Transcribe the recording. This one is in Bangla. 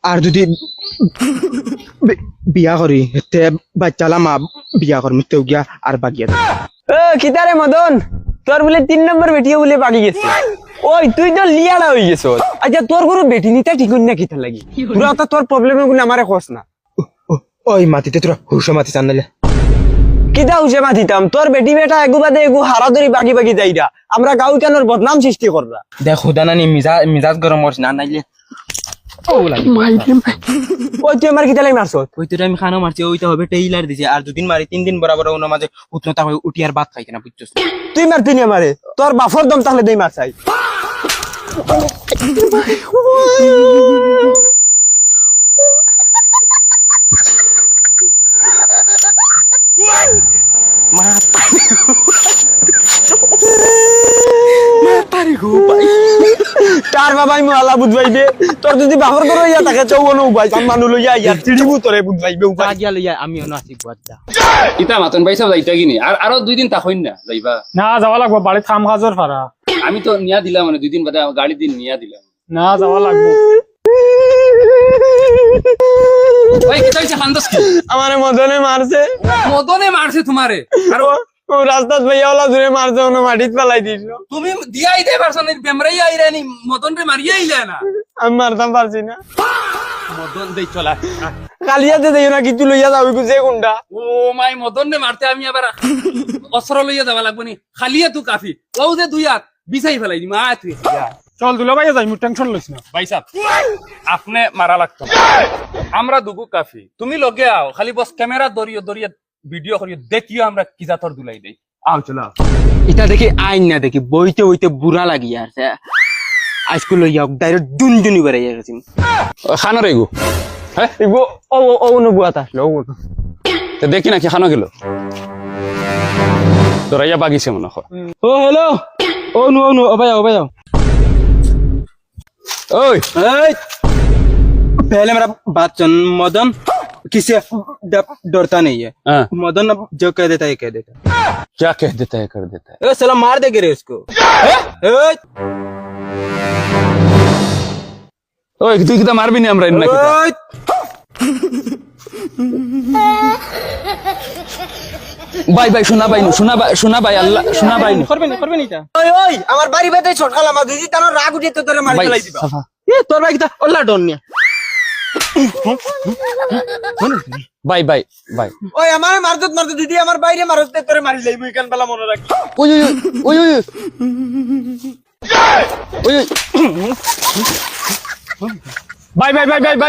আর যদি বিয়া করি তে বাচ্চালা মা বিয়া করমি তেও গিয়া আর বাগিয়া কিতারে মদন তোর বলে 3 নম্বর বেটিও বলে বাগি গেছে ওই তুই তো লিয়াড়া হয়ে গেছ আচ্ছা তোর কোনো বেটি নিতে ঠিক না কিতা লাগি পুরো তোর প্রবলেমের গুলো আমারে কস না ওই মাটিতে তোরা হুসা মাটি চান্দালে কিতা উজে মাতিতাম তোর বেটি বেটা এগু বাদে এগু হারা ধরি বাকি বাকি যাইরা আমরা গাঁও কেনর বদনাম সৃষ্টি কররা দেখ খুদা নানি মিজাজ গরম হচ্ছে না নাইলে ওই তুই আমার কিতা লাগি মারছ ওই তোর আমি খানা মারছি ওইটা হবে টেইলার দিছে আর 2 দিন মারি 3 দিন বরাবর ওর মাঝে উঠনতা হয়ে উঠি আর ভাত খাই কিনা বুঝছস তুই মারতি নি আমারে তোর বাফর দম তাহলে দেই মার চাই তার বাবাই মোয়ালা বুঝবাইবে তোর যদি বাহর করে ইয়া তাকে চৌবনো উবাই মানু লইয়া ইয়া চিড়িবু তোরে বুঝবাইবে উবাই গিয়া লইয়া আমিও নাচি বাচ্চা ইতা মাতন ভাই সব যাইতা কিনি আর আরো 2 দিন তাকইন না যাইবা না যাওয়া লাগবো বাড়িতে কাম কাজের ফারা আমি তো নিয়া দিলাম মানে 2 দিন বাদে গাড়ি দিন নিয়া দিলাম না যাওয়া লাগবো ভাই কি তাইছে খানদাস কি আমারে মদনে মারছে মদনে মারছে তোমারে আর ও রাস্তাত ভাইয়াওয়ালা ধরে মারছে ওনা মাটিত ফেলাই দিছিল তুমি দিয়াই দে পারছ না বেমরাই আইরানি মদন রে মারিয়া আইলা না আমি মারতাম পারছি না মদন দেই চলা কালিয়াতে দেই না কিছু লইয়া যাবি কুছে কোনটা ও মাই মদন রে মারতে আমি আবার অস্ত্র লইয়া যাবা লাগবো নি খালিয়া তু কাফি ও যে দুই হাত বিছাই ফেলাই দি মা তুই চল দুলা ভাই যাই মু টেনশন লইছ না ভাই সাহেব আপনি মারা লাগতো আমরা দুগু কাফি তুমি লগে আও খালি বস ক্যামেরা দরিয়ে দরিয়ে ভিডিও করিয়ে দেখিও আমরা কি জাতর দুলাই দেই আও চলো এটা দেখি আইন না দেখি বইতে বইতে বুড়া লাগি আছে আজকে লইয়া ডাইরেক্ট দুনজুনি বেড়ে গেছি খানো রে গো হ্যাঁ ইগো ও ও নবুয়াত আসলো ও তো দেখি না কি খানো গেল দরাইয়া বাগিছে মনে হয় ও হ্যালো ও নো অবাই ওই এই पहले मेरा बात सुन मदन किसी डरता नहीं है हाँ। मदन अब जो कह देता है कह देता क्या कह देता है कर देता है है साला मार देगे रे उसको ওই তুই কি তা মারবি না আমরা এন্না কিতা ভাই ভাই শোনা ভাই আল্লাহ শোনা ভাই করবে না এটা ওই ওই আমার বাড়ি বেতে ছোটকাল আমার দিদি তার রাগ উঠে তো তোরে মারি ভাই ফেলাই দিবা সাফা এ তোর ভাই কিটা ওলা ডন নিয়া ভাই ভাই ভাই ওই আমার মারদত দিদি আমার বাইরে মারতে তোরে মারি লইব ইকান বেলা মনে রাখি ওই ওই ওই ওই ওই bye bye bye bye bye